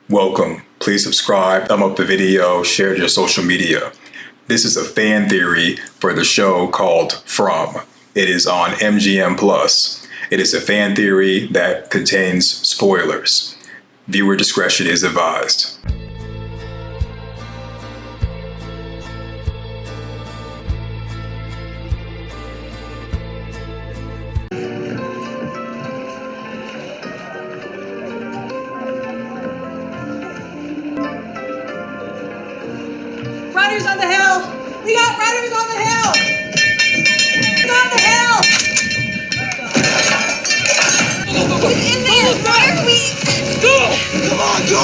Welcome. Please subscribe, thumb up the video, share it to your social media. This is a fan theory for the show called From. It is on MGM Plus. It is a fan theory that contains spoilers. Viewer discretion is advised. Runners on the hill! We got runners on the hill! On the hill! He's in there! Why are we? Go! Come on, go!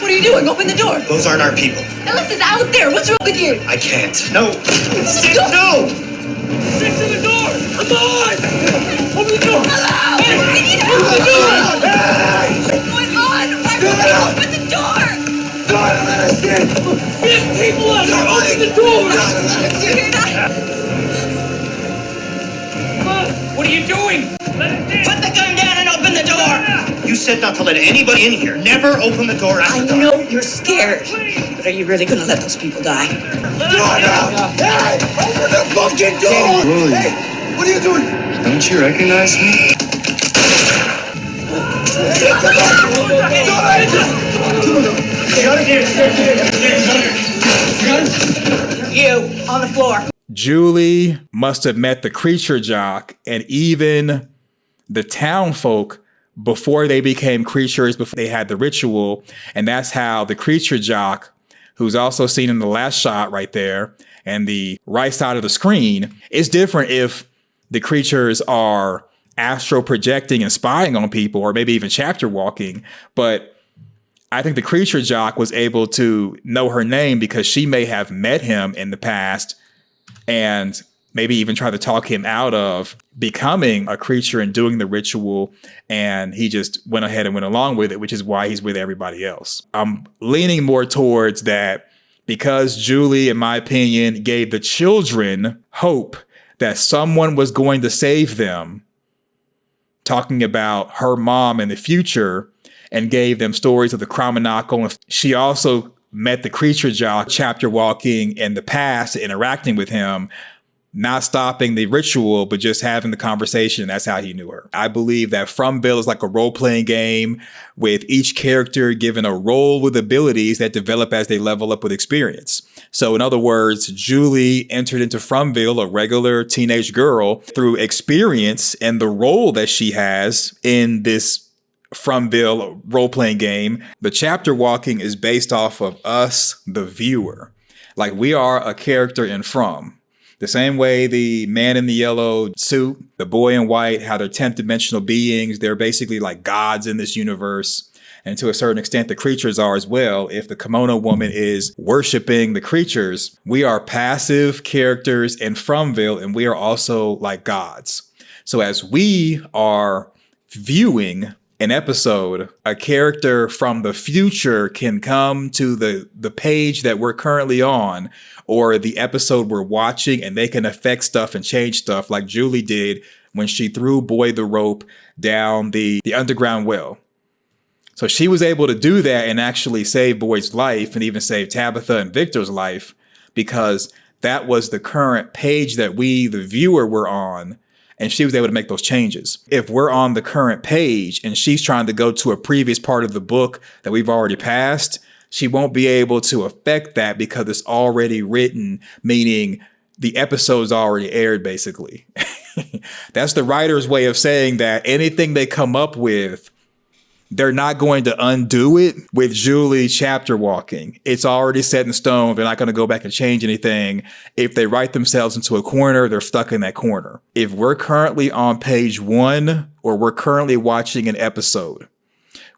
What are you doing? Open the door! Those aren't our people. Ellis is out there! What's wrong with you? I can't. No! Stick, no! Stick to the door! Come on! Open the door! Hello! Hey! We need Open the door! Hey! What's going on? Why won't you open the door? God, let us in! Get people out here! Open the door! God, let us in! What are you doing? Let it in. Put the gun down and open the door! You said not to let anybody in here. Never open the door I after dark. know you're scared, but are you really gonna let those people die? Door now! Hey! Open the fucking door! Hey! What are you doing? Don't you recognize me? You, on the floor. Julie must have met the creature jock and even the town folk before they became creatures, before they had the ritual. And that's how the creature jock, who's also seen in the last shot right there and the right side of the screen, is different if the creatures are astral projecting and spying on people, or maybe even chapter walking. But I think the creature jock was able to know her name because she may have met him in the past and maybe even try to talk him out of becoming a creature and doing the ritual. And he just went ahead and went along with it, which is why he's with everybody else. I'm leaning more towards that because Julie, in my opinion, gave the children hope that someone was going to save them, talking about her mom in the future, and gave them stories of the Kramanakal. She also met the creature jock chapter walking in the past, interacting with him, not stopping the ritual, but just having the conversation. That's how he knew her. I believe that Fromville is like a role-playing game with each character given a role with abilities that develop as they level up with experience. So in other words, Julie entered into Fromville, a regular teenage girl, through experience and the role that she has in this Fromville role-playing game. The chapter walking is based off of us, the viewer. Like we are a character in From. The same way the man in the yellow suit, the boy in white, how they're 10th dimensional beings. They're basically like gods in this universe. And to a certain extent, the creatures are as well. If the kimono woman is worshiping the creatures, we are passive characters in Fromville, and we are also like gods. So as we are viewing an episode, a character from the future can come to the page that we're currently on, or the episode we're watching, and they can affect stuff and change stuff like Julie did when she threw Boyd the rope down the underground well. So she was able to do that and actually save Boyd's life and even save Tabitha and Victor's life because that was the current page that we, the viewer, were on. And she was able to make those changes. If we're on the current page and she's trying to go to a previous part of the book that we've already passed, she won't be able to affect that because it's already written, meaning the episode's already aired, basically. That's the writer's way of saying that anything they come up with, they're not going to undo it with Julie chapter walking. It's already set in stone. They're not going to go back and change anything. If they write themselves into a corner, they're stuck in that corner. If we're currently on page 1 or we're currently watching an episode,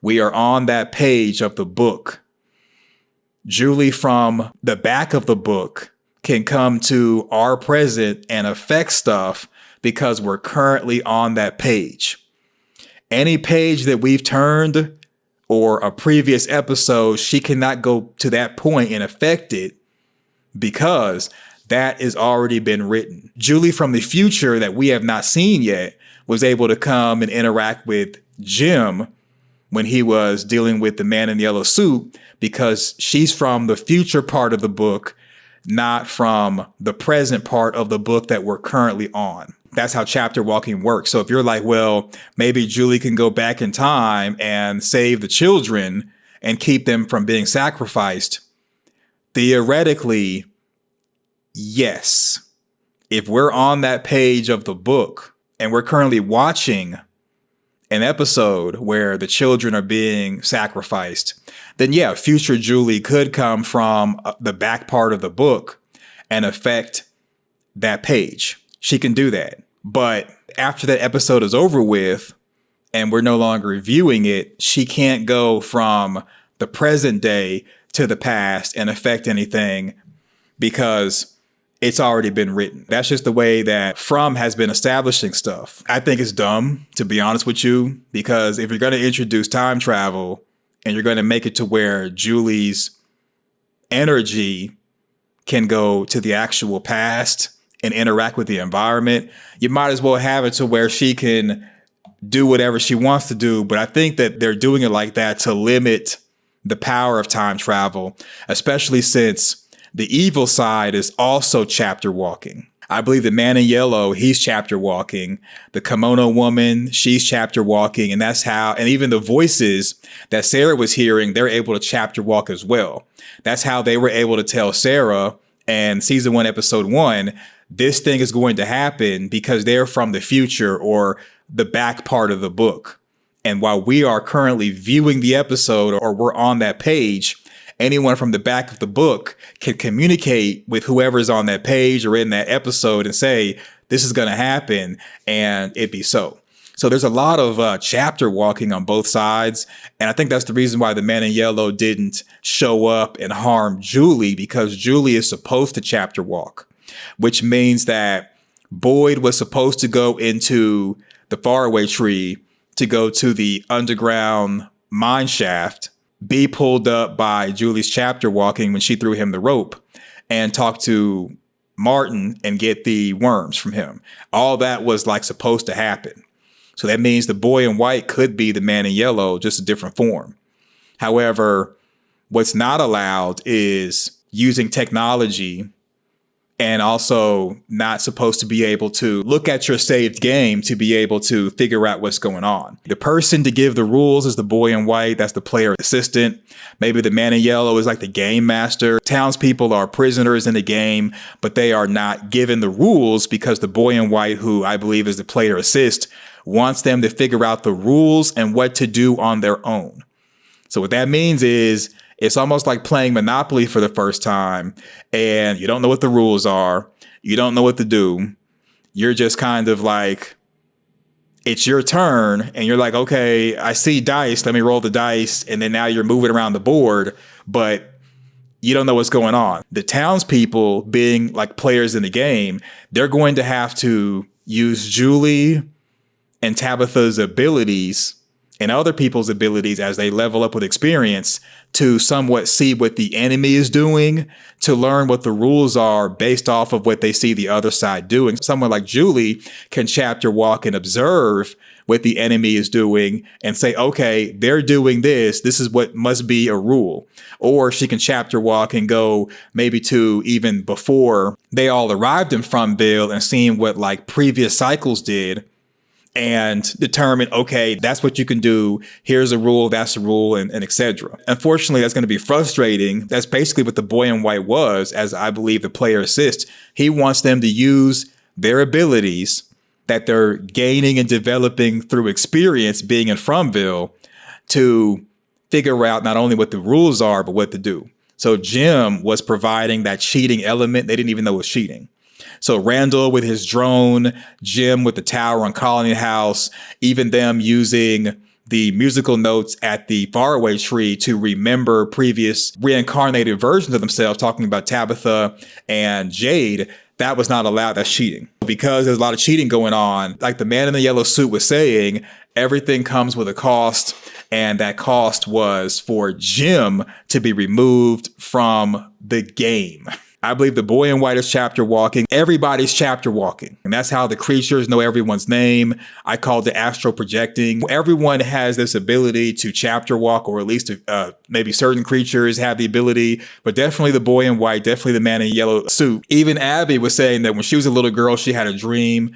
we are on that page of the book. Julie from the back of the book can come to our present and affect stuff because we're currently on that page. Any page that we've turned or a previous episode, she cannot go to that point and affect it because that has already been written. Julie from the future that we have not seen yet was able to come and interact with Jim when he was dealing with the man in the yellow suit, because she's from the future part of the book, not from the present part of the book that we're currently on. That's how chapter walking works. So if you're like, well, maybe Julie can go back in time and save the children and keep them from being sacrificed, theoretically, yes. If we're on that page of the book and we're currently watching an episode where the children are being sacrificed, then yeah, future Julie could come from the back part of the book and affect that page. She can do that. But after that episode is over with and we're no longer reviewing it, she can't go from the present day to the past and affect anything because it's already been written. That's just the way that From has been establishing stuff. I think it's dumb, to be honest with you, because if you're going to introduce time travel and you're going to make it to where Julie's energy can go to the actual past and interact with the environment, you might as well have it to where she can do whatever she wants to do. But I think that they're doing it like that to limit the power of time travel, especially since the evil side is also chapter walking. I believe the man in yellow, he's chapter walking. The kimono woman, she's chapter walking. And that's how, and even the voices that Sarah was hearing, they're able to chapter walk as well. That's how they were able to tell Sarah in season 1, episode 1, this thing is going to happen because they're from the future or the back part of the book. And while we are currently viewing the episode or we're on that page, anyone from the back of the book can communicate with whoever's on that page or in that episode and say, this is going to happen, and it be so. So there's a lot of chapter walking on both sides. And I think that's the reason why the man in yellow didn't show up and harm Julie, because Julie is supposed to chapter walk, which means that Boyd was supposed to go into the faraway tree to go to the underground mine shaft, be pulled up by Julie's chapter walking when she threw him the rope, and talk to Martin and get the worms from him. All that was like supposed to happen. So that means the boy in white could be the man in yellow, just a different form. However, what's not allowed is using technology, and also not supposed to be able to look at your saved game to be able to figure out what's going on. The person to give the rules is the boy in white. That's the player assistant. Maybe the man in yellow is like the game master. Townspeople are prisoners in the game, but they are not given the rules because the boy in white, who I believe is the player assist, wants them to figure out the rules and what to do on their own. So what that means is it's almost like playing Monopoly for the first time and you don't know what the rules are. You don't know what to do. You're just kind of like, it's your turn and you're like, okay, I see dice. Let me roll the dice. And then now you're moving around the board, but you don't know what's going on. The townspeople, being like players in the game, they're going to have to use Julie and Tabitha's abilities and other people's abilities as they level up with experience to somewhat see what the enemy is doing, to learn what the rules are based off of what they see the other side doing. Someone like Julie can chapter walk and observe what the enemy is doing and say, okay, they're doing this. This is what must be a rule. Or she can chapter walk and go maybe to even before they all arrived in Fromville and seeing what like previous cycles did, and determine, okay, that's what you can do. Here's a rule, that's a rule, and etc. Unfortunately, that's going to be frustrating. That's basically what the boy in white was, as I believe the player assist. He wants them to use their abilities that they're gaining and developing through experience being in Fromville to figure out not only what the rules are, but what to do. So Jim was providing that cheating element. They didn't even know it was cheating. So Randall with his drone, Jim with the tower on Colony House, even them using the musical notes at the faraway tree to remember previous reincarnated versions of themselves, talking about Tabitha and Jade, that was not allowed. That's cheating. Because there's a lot of cheating going on. Like the man in the yellow suit was saying, everything comes with a cost. And that cost was for Jim to be removed from the game. I believe the boy in white is chapter walking. Everybody's chapter walking. And that's how the creatures know everyone's name. I call it astral projecting. Everyone has this ability to chapter walk, or at least maybe certain creatures have the ability, but definitely the boy in white, definitely the man in yellow suit. Even Abby was saying that when she was a little girl, she had a dream,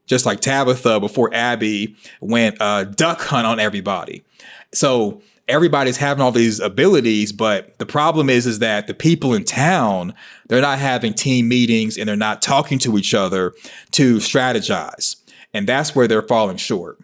just like Tabitha before Abby went duck hunt on everybody. So everybody's having all these abilities, but the problem is that the people in town, they're not having team meetings and they're not talking to each other to strategize. And that's where they're falling short.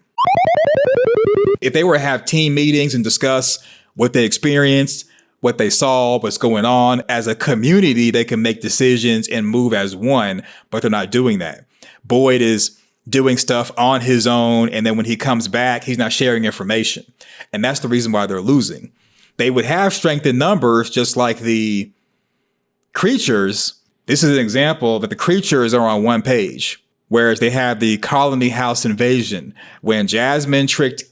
If they were to have team meetings and discuss what they experienced, what they saw, what's going on as a community, they can make decisions and move as one, but they're not doing that. Boyd is doing stuff on his own, and then when he comes back, he's not sharing information. And that's the reason why they're losing. They would have strength in numbers, just like the creatures. This is an example that the creatures are on one page, whereas they have the colony house invasion. When Jasmine tricked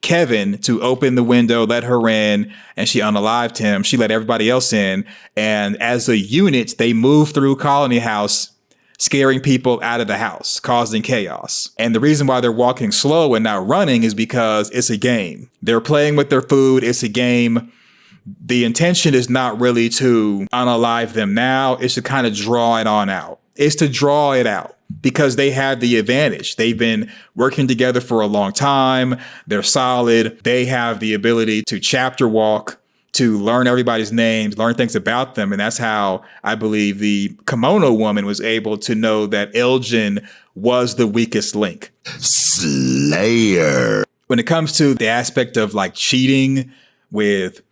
Kevin to open the window, let her in, and she unalived him, she let everybody else in. And as a unit, they move through colony house, scaring people out of the house, causing chaos. And the reason why they're walking slow and not running is because it's a game. They're playing with their food. It's a game. The intention is not really to unalive them now. It's to kind of draw it on out. It's to draw it out because they have the advantage. They've been working together for a long time. They're solid. They have the ability to chapter walk, to learn everybody's names, learn things about them. And that's how I believe the kimono woman was able to know that Elgin was the weakest link. Slayer. When it comes to the aspect of like cheating with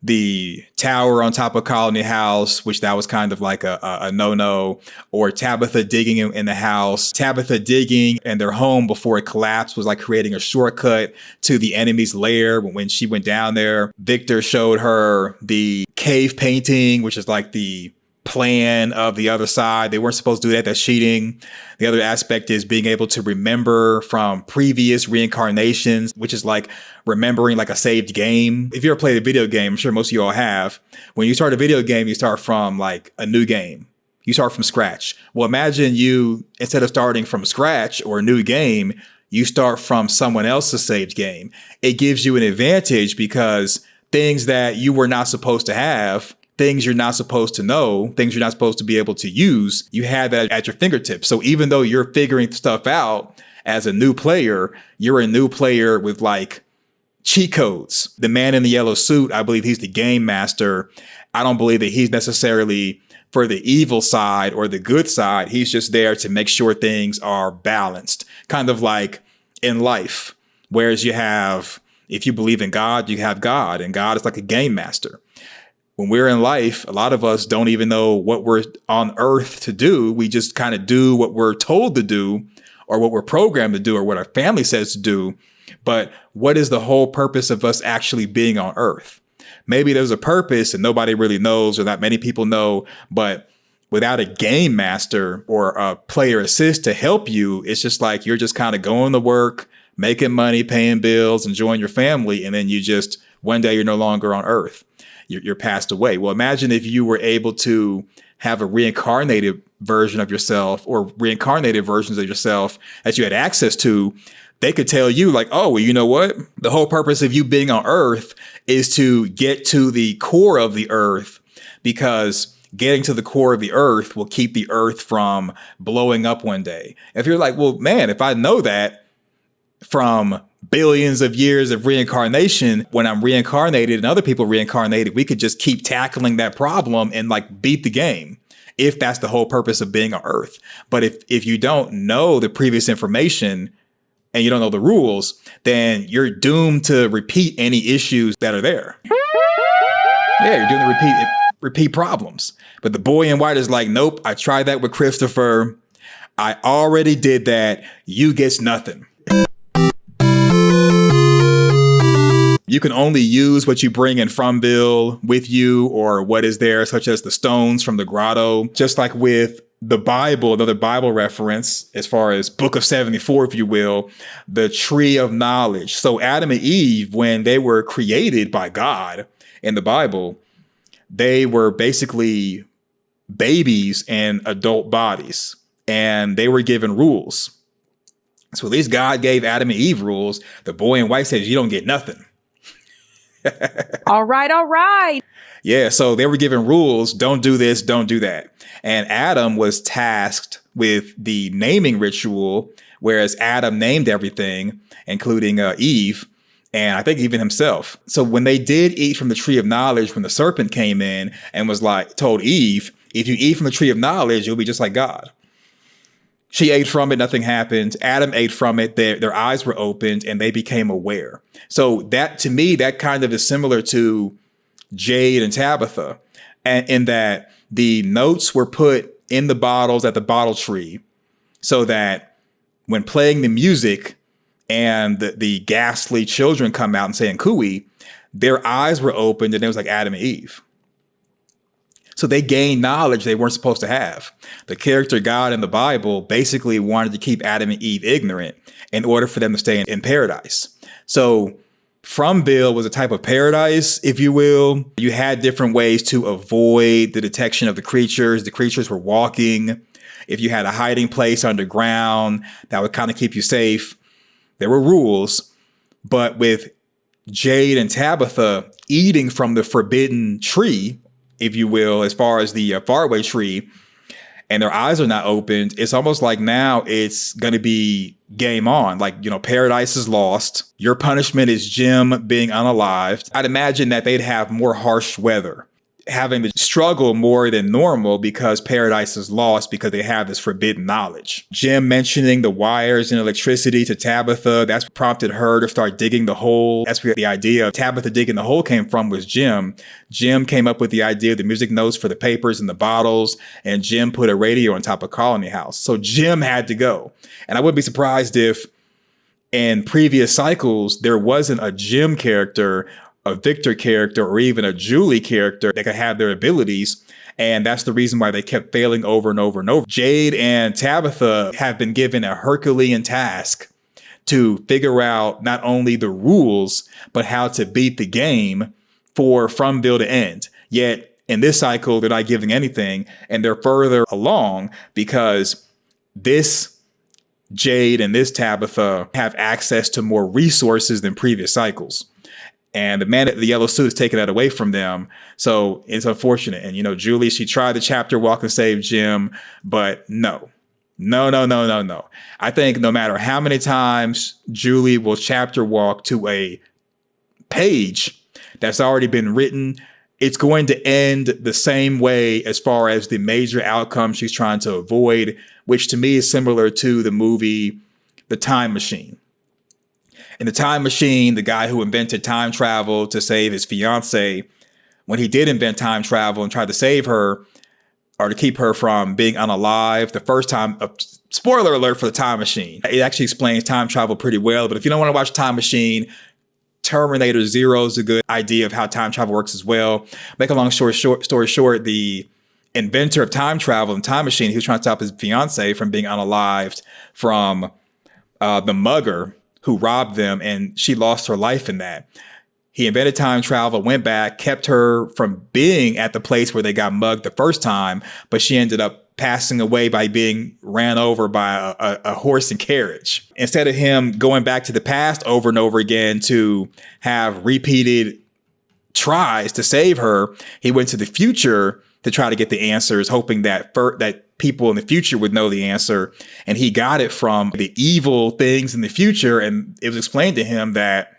the tower on top of Colony House, which that was kind of like a no-no, or Tabitha digging in the house. Tabitha digging in their home before it collapsed was like creating a shortcut to the enemy's lair. When she went down there, Victor showed her the cave painting, which is like the plan of the other side. They weren't supposed to do that. That's cheating. The other aspect is being able to remember from previous reincarnations, which is like remembering like a saved game. If you ever played a video game, I'm sure most of you all have. When you start a video game, you start from like a new game. You start from scratch. Well, imagine you, instead of starting from scratch or a new game, you start from someone else's saved game. It gives you an advantage because things that you were not supposed to have, things you're not supposed to know, things you're not supposed to be able to use, you have that at your fingertips. So even though you're figuring stuff out as a new player, you're a new player with like cheat codes. The man in the yellow suit, I believe he's the game master. I don't believe that he's necessarily for the evil side or the good side. He's just there to make sure things are balanced, kind of like in life. Whereas you have, if you believe in God, you have God, and God is like a game master. When we're in life, a lot of us don't even know what we're on earth to do. We just kind of do what we're told to do or what we're programmed to do or what our family says to do. But what is the whole purpose of us actually being on earth? Maybe there's a purpose and nobody really knows, or not many people know, but without a game master or a player assist to help you, it's just like you're just kind of going to work, making money, paying bills, enjoying your family, and then you just, one day you're no longer on earth. You're passed away. Well, imagine if you were able to have a reincarnated version of yourself or reincarnated versions of yourself that you had access to. They could tell you like, oh, well, you know what? The whole purpose of you being on earth is to get to the core of the earth, because getting to the core of the earth will keep the earth from blowing up one day. If you're like, well, man, if I know that from billions of years of reincarnation, when I'm reincarnated and other people reincarnated, we could just keep tackling that problem and like beat the game, if that's the whole purpose of being on earth. But if you don't know the previous information and you don't know the rules, then you're doomed to repeat any issues that are there. Yeah, you're doomed to repeat problems. But the boy in white is like, nope, I tried that with Christopher. I already did that. You gets nothing. You can only use what you bring in Fromville with you, or what is there, such as the stones from the grotto. Just like with the Bible, another Bible reference, as far as Book of 74, if you will, the tree of knowledge. So Adam and Eve, when they were created by God in the Bible, they were basically babies in adult bodies, and they were given rules. So at least God gave Adam and Eve rules. The boy in white says, you don't get nothing. All right, all right. Yeah, so they were given rules. Don't do this, don't do that. And Adam was tasked with the naming ritual, whereas Adam named everything, including Eve, and I think even himself. So when they did eat from the tree of knowledge, when the serpent came in and was like, told Eve, if you eat from the tree of knowledge, you'll be just like God. She ate from it, nothing happened. Adam ate from it, their eyes were opened and they became aware. So that, to me, that kind of is similar to Jade and Tabitha, and in that the notes were put in the bottles at the bottle tree so that when playing the music and the ghastly children come out and saying cooey, their eyes were opened and it was like Adam and Eve. So they gained knowledge they weren't supposed to have. The character God in the Bible basically wanted to keep Adam and Eve ignorant in order for them to stay in paradise. So Fromville was a type of paradise, if you will. You had different ways to avoid the detection of the creatures. The creatures were walking. If you had a hiding place underground, that would kind of keep you safe. There were rules. But with Jade and Tabitha eating from the forbidden tree, if you will, as far as the faraway tree, and their eyes are not opened, it's almost like now it's going to be game on. Like, you know, paradise is lost. Your punishment is Jim being unalived. I'd imagine that they'd have more harsh weather, having to struggle more than normal because paradise is lost because they have this forbidden knowledge. Jim mentioning the wires and electricity to Tabitha, that's what prompted her to start digging the hole. That's where the idea of Tabitha digging the hole came from, was Jim. Jim came up with the idea of the music notes for the papers and the bottles, and Jim put a radio on top of Colony House. So Jim had to go. And I wouldn't be surprised if in previous cycles, there wasn't a Jim character, a Victor character, or even a Julie character that could have their abilities. And that's the reason why they kept failing over and over and over. Jade and Tabitha have been given a Herculean task to figure out not only the rules, but how to beat the game for Fromville to end. Yet in this cycle, they're not giving anything, and they're further along because this Jade and this Tabitha have access to more resources than previous cycles. And the man in the yellow suit is taking that away from them. So it's unfortunate. And, you know, Julie, she tried the chapter walk and save Jim, but no. I think no matter how many times Julie will chapter walk to a page that's already been written, it's going to end the same way as far as the major outcome she's trying to avoid, which to me is similar to the movie The Time Machine. In The Time Machine, the guy who invented time travel to save his fiance, when he did invent time travel and tried to save her or to keep her from being unalive, the first time, spoiler alert for The Time Machine, it actually explains time travel pretty well. But if you don't want to watch Time Machine, Terminator Zero is a good idea of how time travel works as well. Make a long story short, the inventor of time travel and Time Machine, he was trying to stop his fiance from being unalived from the mugger who robbed them, and she lost her life in that. He invented time travel, went back, kept her from being at the place where they got mugged the first time, but she ended up passing away by being ran over by a horse and carriage. Instead of him going back to the past over and over again to have repeated tries to save her, he went to the future to try to get the answers, hoping that people in the future would know the answer. And he got it from the evil things in the future. And it was explained to him that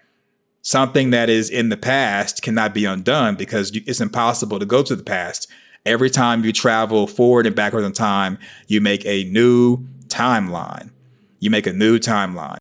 something that is in the past cannot be undone because it's impossible to go to the past. Every time you travel forward and backward in time, you make a new timeline. You make a new timeline.